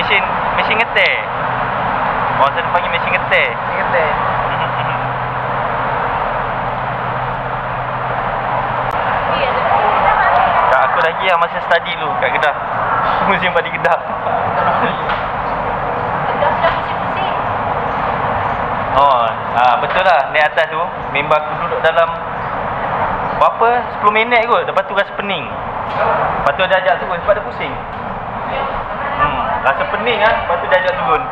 Mesin ngetek. Orang sana panggil mesin ngetek. Kat aku lagi lah masa study dulu kat Kedah. Museum Padi Kedah. Oh, betul lah. Naik atas tu, member aku duduk dalam berapa? 10 minit kot. Lepas tu rasa pening. Lepas tu dia ajak turun sebab dia pusing. Rasa pening lah. Lepas tu dia ajak turun.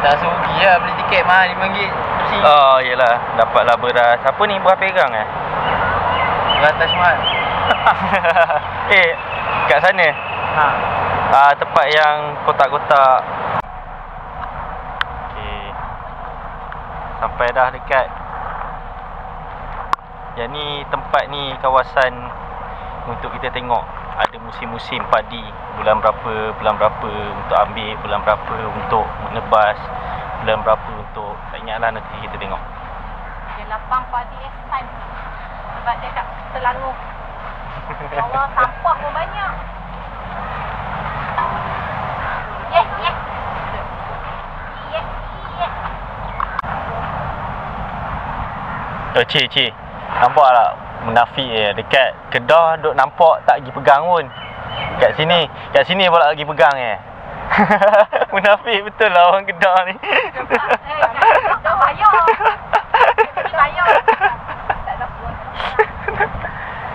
Tak serugi lah beli tiket mahal RM5 kursi. Oh yelah, dapatlah beras. Apa ni, beras pegang Beras Taj Mahal. Kat sana tempat yang kotak-kotak. Okay, sampai dah dekat. Yang ni tempat ni kawasan untuk kita tengok ada musim-musim padi, bulan berapa untuk ambil, bulan berapa untuk menebas, bulan berapa untuk, tak ingatlah, nanti kita tengok. Dia lapang padi Ehsan sebab dia kat Selangor. Bawah sampah pun banyak. Cik nampak tak? Munafik dekat Kedah duk nampak tak pergi pegang pun. Kat sini pula lagi pegang Munafik betul lah orang Kedah ni. Dah bayar. Bayar. Tak ada pun.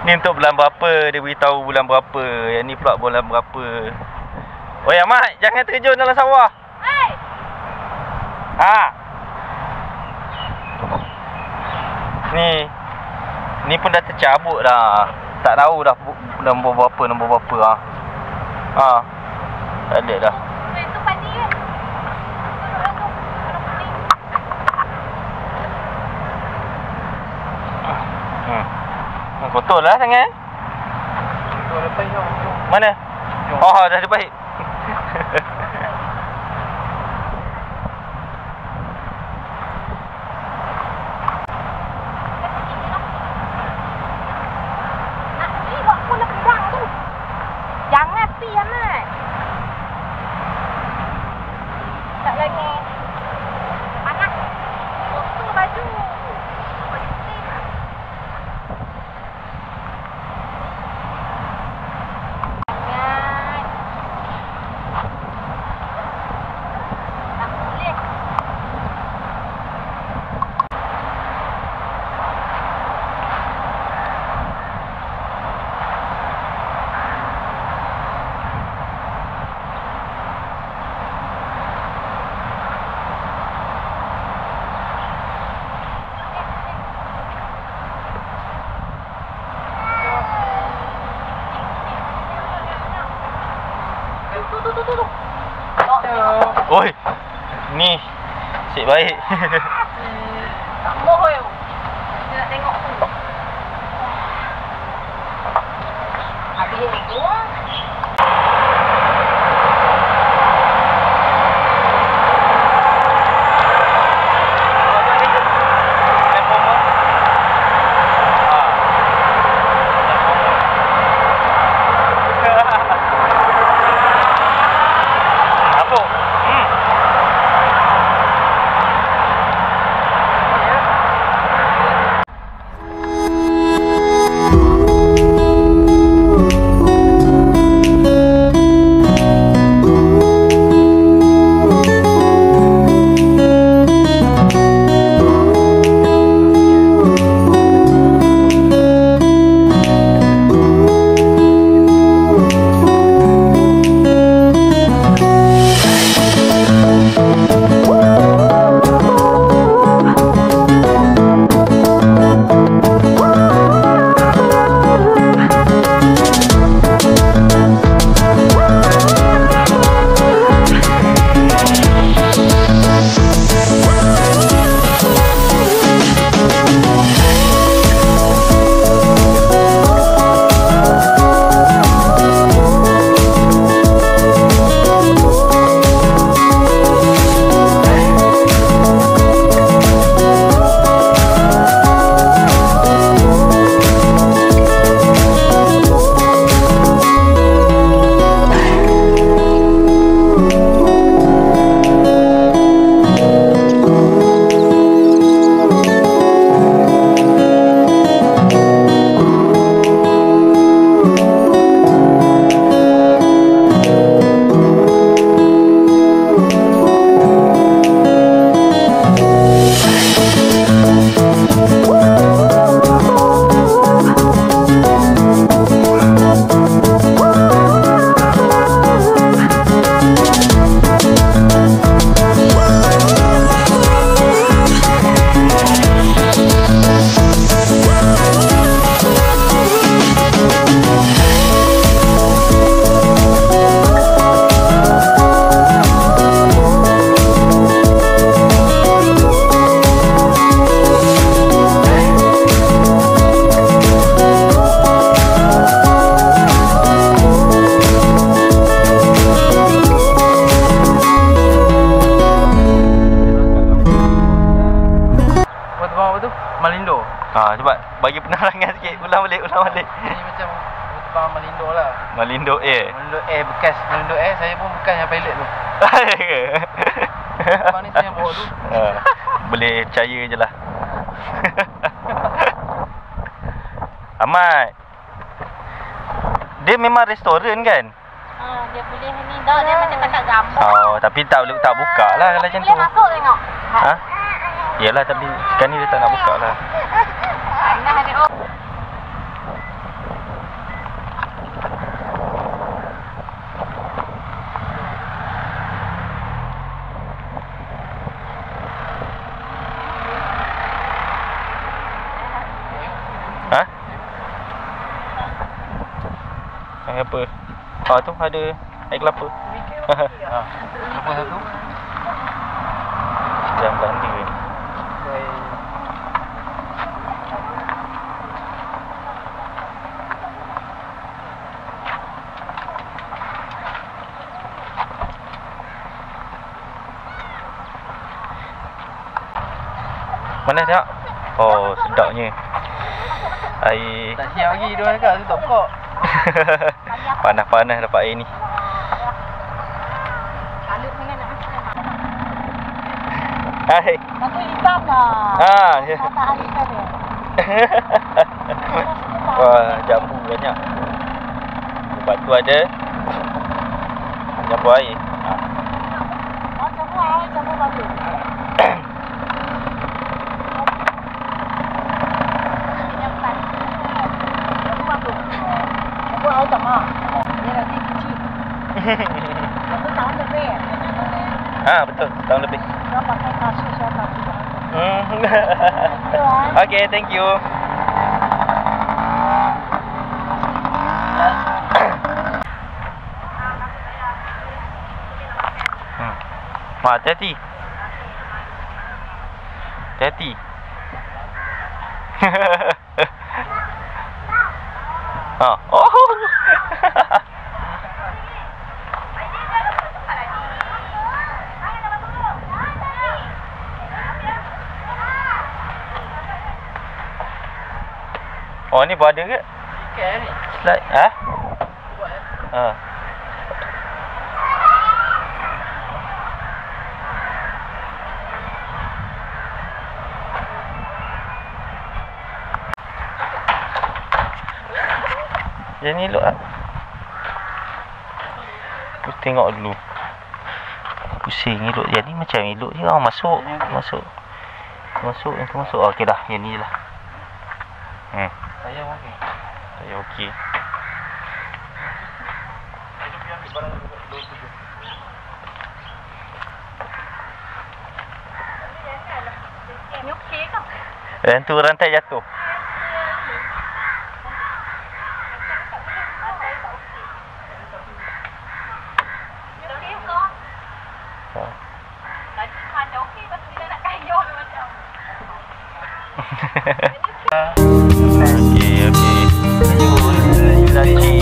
Ni untuk bulan berapa, dia beritahu bulan berapa. Yang ni pula bulan berapa. Oi Ahmad, jangan terjun dalam sawah. Hei. Ni pun dah tercabut dah. Tak tahu dah nombor berapa. Tak ada dah. Itu padi kan? Kotor lah sangat. Tu ada baik tau. Mana? Oh, dah ada baik. Nak pergi buat pula pedang tu. Jangan pergi Ahmad. Tak lagi. Panas. Kotor baju. Tu. Oi. Ni sik baik. Tak moh yo. Dia nak tengok tu. Habis tu. Cepat bagi penerangan sikit. Ulang balik. Ini macam terbang Malindo lah. Malindo Air. Malindo Air bekas. Malindo Air saya pun bekas yang pilot tu. Terbang ni saya yang bawa tu. Boleh percaya je lah. Ahmad, Dia memang restoran kan? Dia boleh ni dah dia macam takat gambar. Oh, tapi tak buka lah kalau macam tu. Boleh masuk tengok. Ha? Yalah, tapi sekarang ni dia tak nak buka lah. Dah ada oh. Ha? Apa? Oh, tu ada air kelapa. Apa satu? Jam Belanda. Mana tengok? Oh, sedapnya. Air Tak siap lagi dia orang cakap tutup kok. panas-panas dapat air ni. Kalut sangat nak makan. Hai. Batu hitam dah. Ya. Tak ada hitam dia. Wah, jambu banyak. Batu ada. Jambu air. Jambu air, jambu batu. Air tak mak. Dia nanti kecil. Satu tahun lebih. Betul. Tahun lebih. Dia pakai kasus saya tak bisa. Okay, thank you. Mak, hati-hati. Hati-hati. Oh. Oh, ni berada ke? Ikan ni. Slide. Yang ni elok lah. Aku tengok dulu. Pusing elok. Yang ni macam elok je. Masuk. Yang tu masuk. Okey dah. Yang ni je lah. Saya okey. Saya okey. Ni okey ke? Yang tu rantai jatuh. Okey. Laci.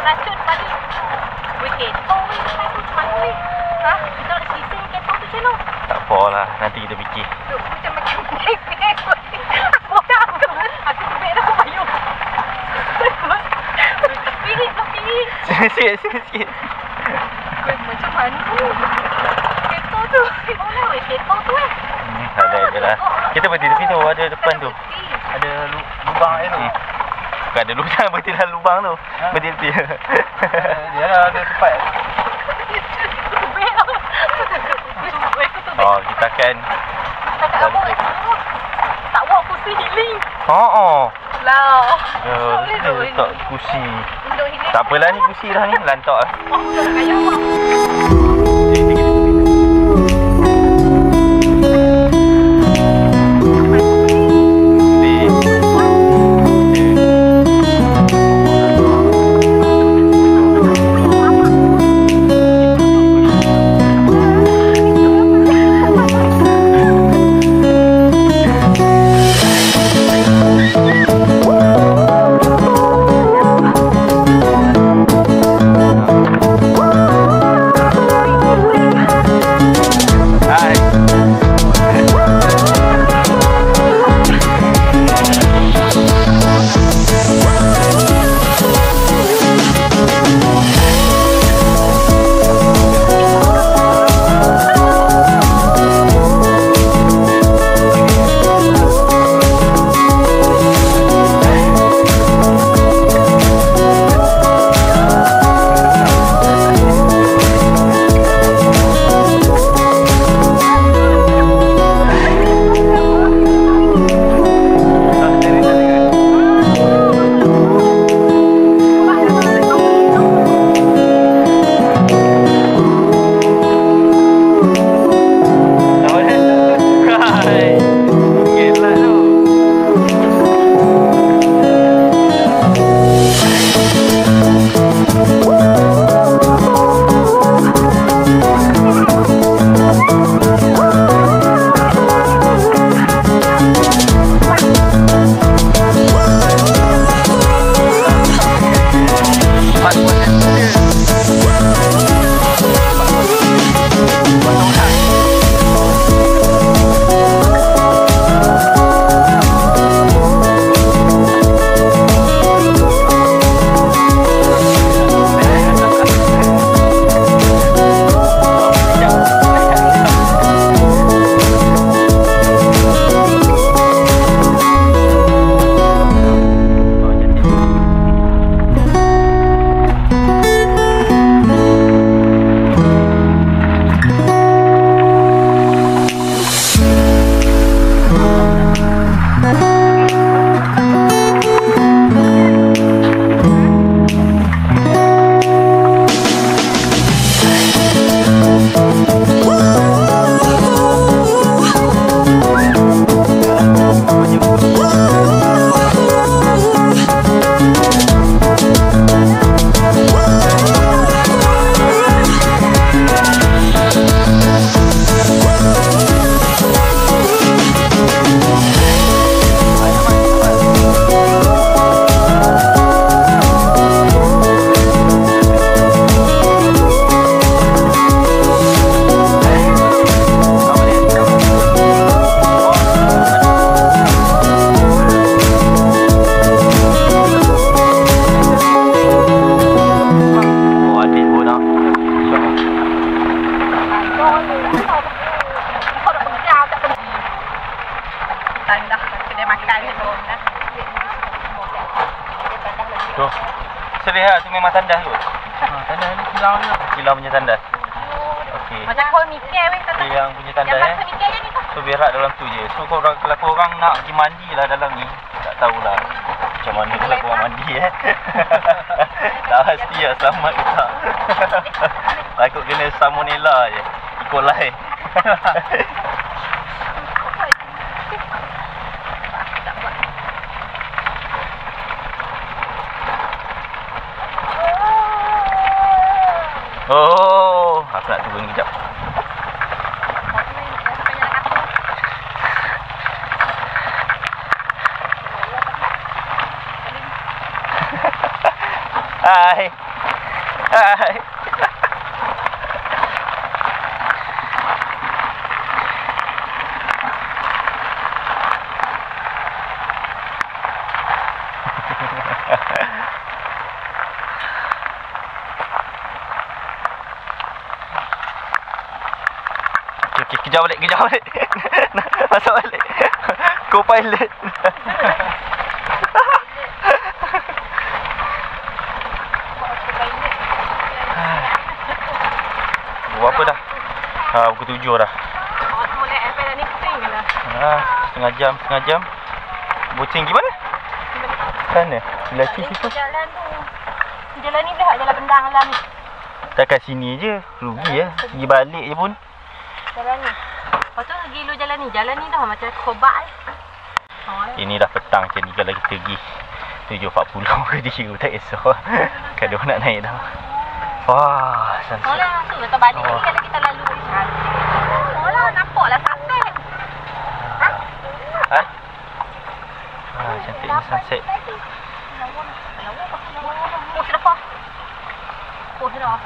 Racun balik. Weh, ketok weh. Ha? Kita nak sising ketok tu macam mana? Tak apa lah. Nanti kita fikir. Duk macam beg-beg. Aku beg dah payung. Tepi. Sikit. Macam mana? Ketok tu. Boleh weh, ketok tu eh. Ada je lah. Kita berhenti tepi tu. Ada depan tu. Ada lubang air tu. Bukan ada lubang. Berhenti dalam lubang tu. Berhenti tepi. Dia lah ada tempat. Oh, kita akan healing. Oh. Lah. Ya, Boleh tu. letak kursi. Duduk healing. Tak apalah ni kursi dah ni, lantak lah. Oh, nak kayu apa? Tandah kedai makan ni tu. Tu. Serius tu memang tandas tu. Tandas ni kilau je. Kilau punya tandas. Okey. Macam kau mikir weh tandas. Yang punya tandas Yang macam mikir je ni tu. So berak dalam tu je. So kalau korang nak pergi mandi lah dalam ni, tak tahulah macam mana kalau korang mandi tak pasti lah selamat ke tak. Takut kena salmonella je. Ikut lain. Oh, aku nak turun kejap. Hai. Hai. Okey, kejap balik. Masuk balik. Co-pilot. Berapa dah? Pukul 7 dah. Awak semua naik airplane ni pusing ke lah? Setengah jam. Boceng gimana? Sana. Sebelah situ. Jalan tu. Jalan ni dah jalan bendang lah ni. Tak kat sini je. Rugi ya. Pergi balik je pun. Jalan ni. Lepas tu gila jalan ni. Jalan ni dah macam kobak ni. Ini dah petang macam ni kalau kita pergi 7.40 ke dia tak kisah. Kalau nak naik dah. Wah, sunset. Soalnya tu kita balik ni kalau kita lalu ni. Soalnya nampaklah sunset. Ha? Cantiknya sunset. Oh, sudah apa? Oh, sudah.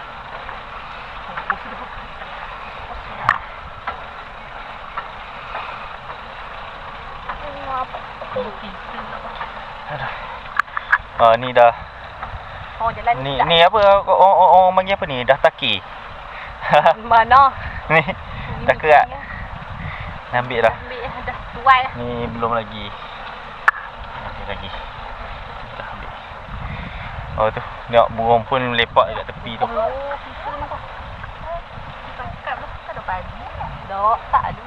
Ni dah. Oh, jalan Ni apa orang panggil apa ni? Dah taki. Mana? Ni dah kerat. Ambil dah. Ambil dah tuai dah. Ni belum lagi. Nanti lagi. Dah ambil. Oh tu, tengok burung pun lepak dekat tepi tu. Oh, pisau ni kau. Cakap tu tak ada pagi. Dok, tak ada.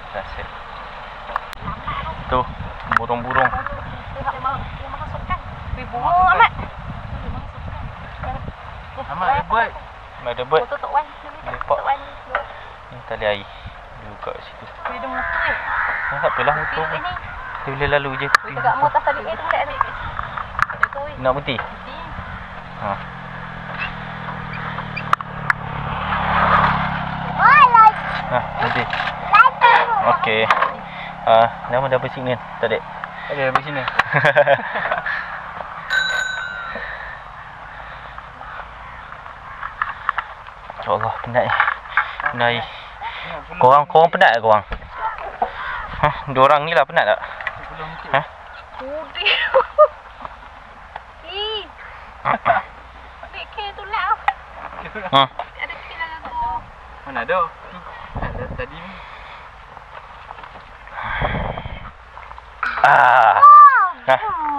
Sunset. Tu, burung-burung. Dia masukkan. Burung amat. Amat hebat. Ada bird. Foto Tok Wan. Lepak. Tok Wan. Ni tali air. Dia kat situ. Dia ada motor ni. Tak apalah motor pun. Ini. Dia boleh lalu je. Dekat motor tadi tu tak ada. Ada tu. Nak berhenti? Ha. Nanti. Okey. Nama dah bersignal tadi. Ada di sini. InsyaAllah penat ni. Penat. Korang penat tak korang? Diorang ni lah penat tak? Ha? Putih. Ih. Ambil ke tu lah. Ada kira tu. Mana ada? Ada tadi ni.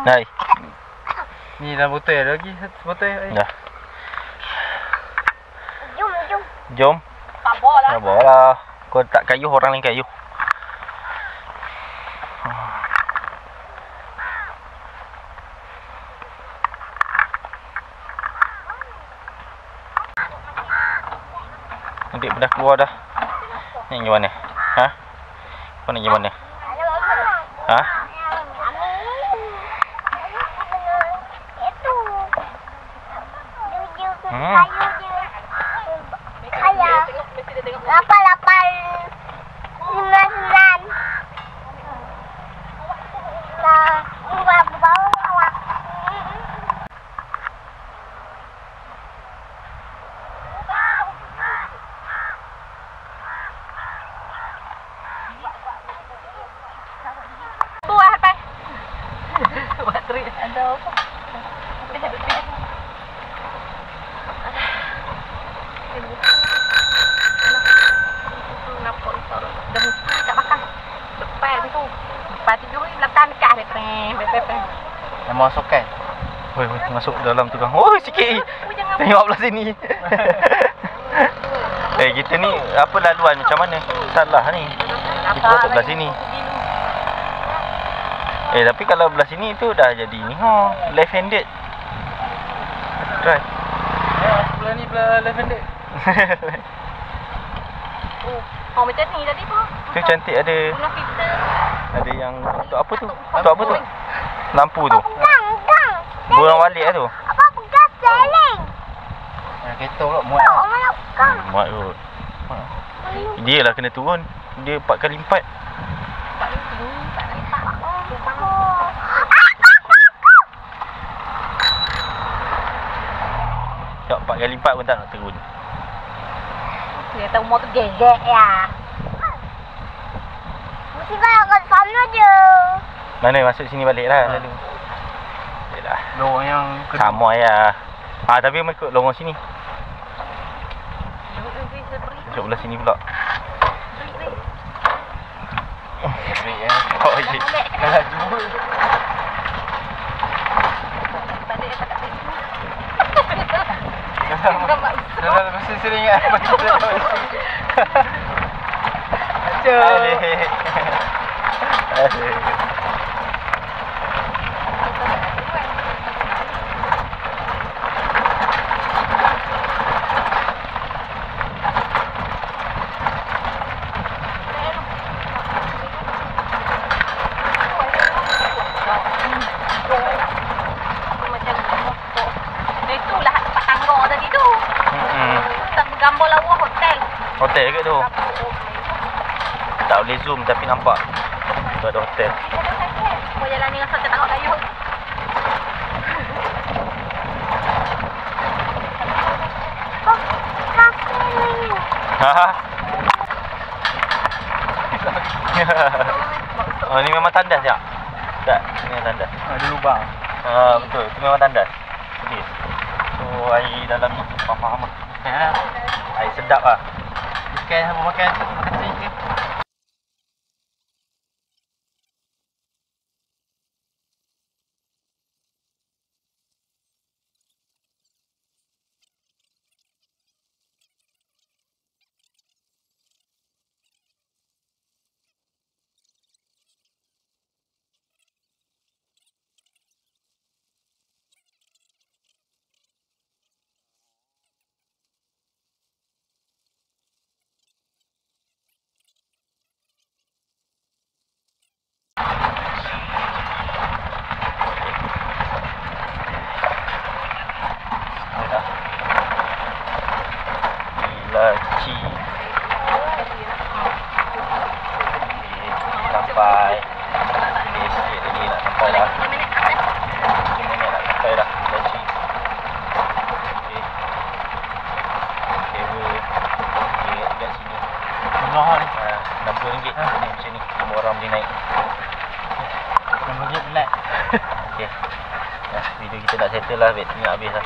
Nai. Ni dalam botol ada lagi satu botol air. Dah. Jom. Jom. Sabarlah. Sabarlah. Kau tak kayuh, orang lain kayuh. Adik dah keluar dah. Ni pergi mana? Ha? Kau nak pergi mana? Ha? Buat trik. Ada apa? Nampak ni sorok. Dah mesti tak makan. Depan tu. Depan tu ni belakang dekat ni. Pem. Yang masukkan. Woi, masuk dalam tu kan. Oh, sikit. Tengok belah sini. Kita ni apa laluan macam mana? Salah ni. Kita patut belah sini. Tapi kalau belah sini tu dah jadi ni. Left handed. Try. Ya, sebelah ni belah left handed. Oh, macam ni tadi tu. Tu cantik ada. Guna filter. Ada yang untuk apa tu? Untuk apa tu? Lampu tu. Burung balik lah tu. Apa pegang seling? Yang kereta pula muat. Mana pegang? Muat kot. Dia lah kena turun. Dia 4 kali 4. Tengok 4 kali 4 pun tak nak turun. Dia tahu motor gegek ya. Mesti balik ke sana je. Mana masuk sini balik lah lalu. Yalah. Lorong yang Sama ya. Tapi ikut lorong sini. Masuk belah sini pula. break ya. Oh, ya. Dah laju. Balik tak Dah mesti sering ingat macam tu. Itulah tempat tangga tadi tu. Gambar lawa hotel. Hotel ke tu? Tak boleh zoom tapi nampak. Tu ada hotel. Mau jalan ni rasa tak tengok layar. Haha. Oh, ni memang tandas tak? Tak, ni memang tandas. Ada lubang. Betul, itu memang tandas. Okey. So air dalam ni faham lah. Air sedap lah. Bukan apa makan cik ke? Laci. Sampai. Sikit lagi nak sampai dah. 5 minit nak sampai dah. Laci. Okey. Kabel. Okey, kat sini. Mahal ni. RM60 ni macam ni. 5 orang boleh naik. RM60 pelat. Okey. Video kita nak settle lah, bateri nak habis lah.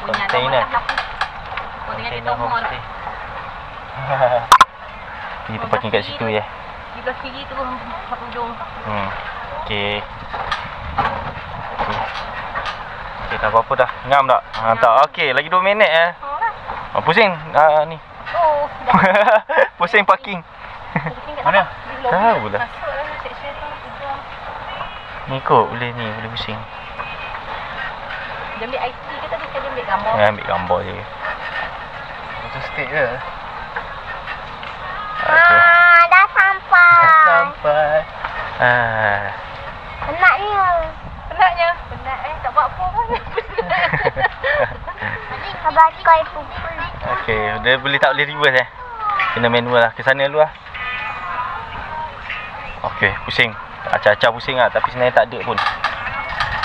Container. Container homestay. Kita parking kat situ je. Di belah kiri tu hujung. Okey. Okey, tak apa-apa dah. Ngam tak? Tak. Okey, lagi 2 minit pusing ni. Oh, Pusing parking. Mana? Tahu lah. Ni kot boleh ni, boleh pusing. Dia ambil IT ke tadi dia ambil gambar? Ambil gambar je. Itu stick ke? Okay. Dah sampai. Sampai. Penatnya. Penat tak buat apa pun. Sabar kau pukul. Okey, dia tak boleh reverse Kena manual lah. Ke sana dulu lah. Okey, pusing. Acah-acah pusing lah. Tapi sebenarnya tak ada pun.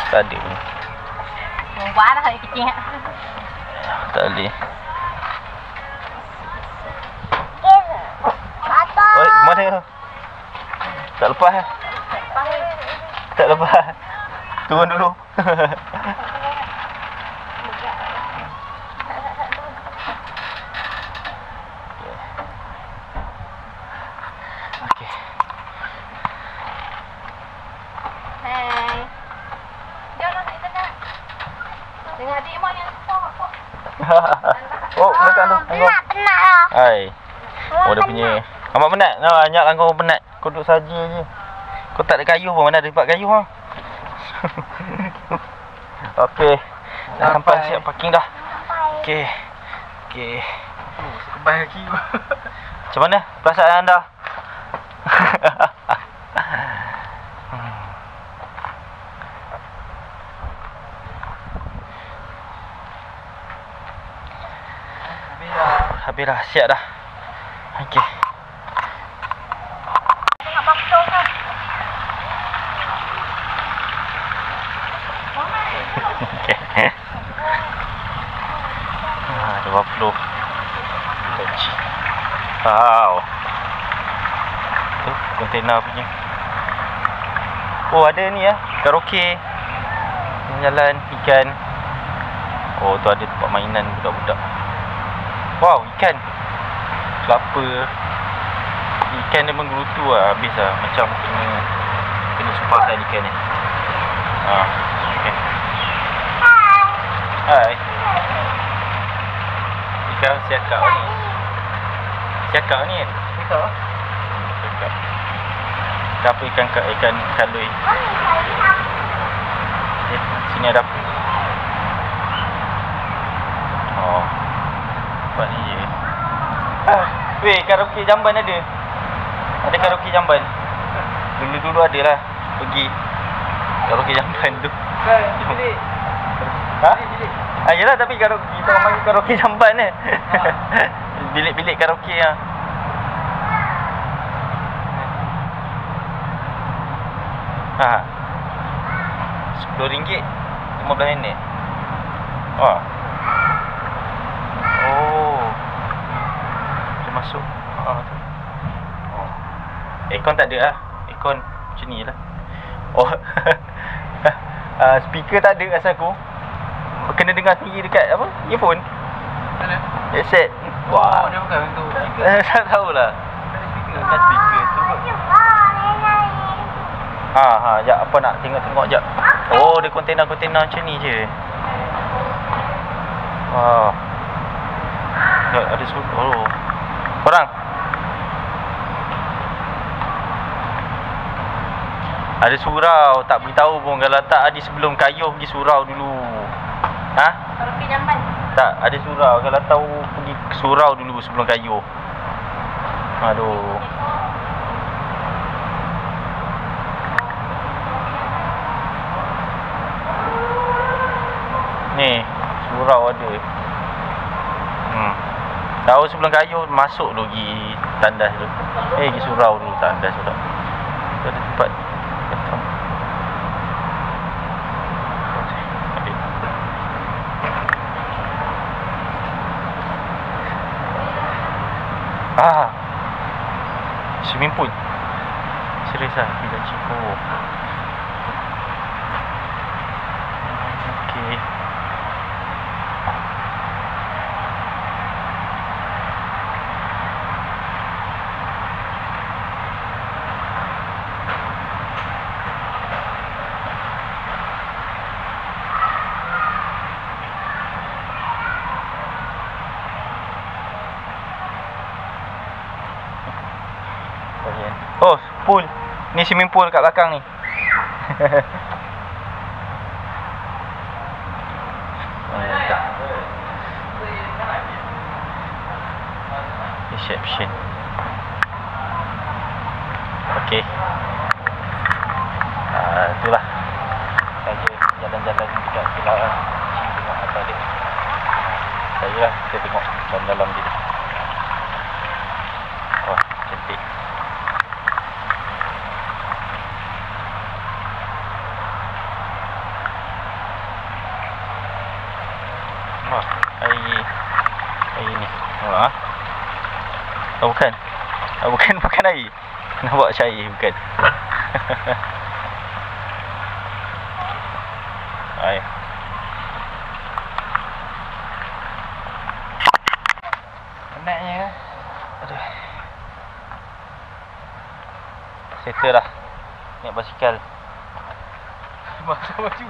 Tak ada pun. Mubah lah saya kecil. Tak boleh. Kata. Oi, mana? Tak lepas Tak lepas. Turun dulu. Okey. Hai. Jangan nak tengok. Dengan adik mak yang apa? Oh, belakang tu. Tengok. Penat lah. Hai. Oh, dia punya. Amat penat. Banyak lah kau penat. Kau duduk saja je. Kau tak ada kayu pun. Mana ada tempat kayu ha? Okey. Dah sampai siap parking dah. Okey. Okey. Kebal kaki gua. Macam mana perasaan anda? Habis dah, siap dah. Okey. Tengok bakso kan. Okey. Ada berapa? Wow. Tu kontena punya. Oh, ada ni karaoke. Jalan ikan. Oh, tu ada tempat mainan budak-budak. Wow, ikan. Kelapa. Ikan dia menggerutu lah. Habis lah. Macam kena sumpahan ikan ni. Okay. Hai. Cakap ni. Cakap ni kan? Cakap. Cakap. Apa ikan kalui? Sini ada apa? Oh. Nampak ni je. Weh, karaoke Jamban ada. Ada karaoke Jamban. Dulu-dulu ada lah. Pergi karaoke Jamban tu. Bilik. Ha? Yelah, tapi karaoke, kita orang panggil karaoke Jamban ni. Bilik-bilik karaoke lah. RM10 15 minit. Oh. Dia masuk. Tu. Oh. Aircon tak ada lah. Aircon macam ni lah. Oh. Speaker tak ada rasa aku. Kena dengar sendiri dekat apa? Earphone. Mana? Headset. Wah, dia bukan untuk speaker. Tak tahulah. Bukan speaker tu kot. Sekejap, apa nak tengok-tengok sekejap. Oh, dia kontainer-kontainer macam ni je. Wah. Sekejap, ada surau. Korang. Ada surau, tak beritahu pun. Kalau tak, Adi sebelum kayuh pergi surau dulu. Ha? Karaoke Jamban. Tak, ada surau. Kalau tahu pergi ke surau dulu sebelum kayuh. Aduh. Ni, surau ada. Tahu sebelum kayuh masuk dulu pergi tandas tu. Pergi surau dulu, tandas tu. Ada tempat. Swimming pool. Serius lah, bila Ciko. Okey. Oh, pool. Ni swimming pool kat belakang ni. Reception. Okey. Itulah. Saya jalan-jalan dekat Kelantan. Tengok apa dia. Saya tengok dalam dia. Oh, cantik. Air ni. Bukan. Bukan air. Nampak macam air, bukan. Air. Penatnya. Aduh. Settle dah. Naik basikal. Basah baju.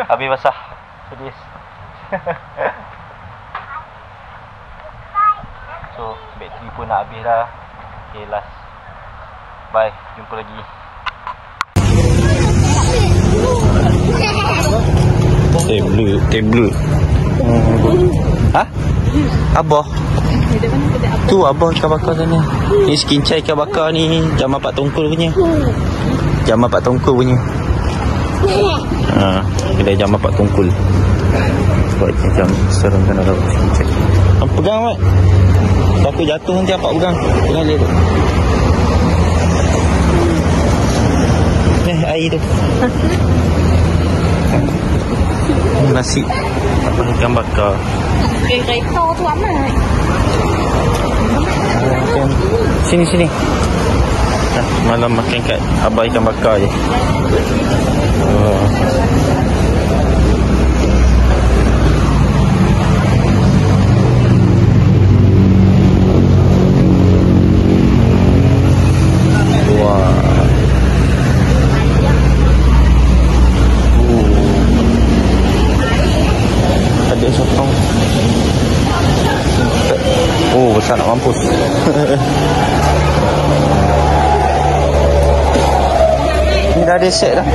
Habis basah. Sedih. So, bateri pun nak habis dah. Okay, last. Bye, jumpa lagi. Tablet. Ha? Abah. Tu abah ikan bakar sana. Ni skin chai ikan bakar ni. Jam 4 tongkol punya. Kedai jam 4 tongkol. Buat macam serem kan ada skin chai. Pegang Mat. Aku jatuh nanti apa pegang. Pegang dia tu. Air tu. Nasi apa ikan bakar. Kereta tu amat. Sini. Malam makan kat abah ikan bakar je. Ada sotong. Tak nak mampus. Ni dah ada set dah.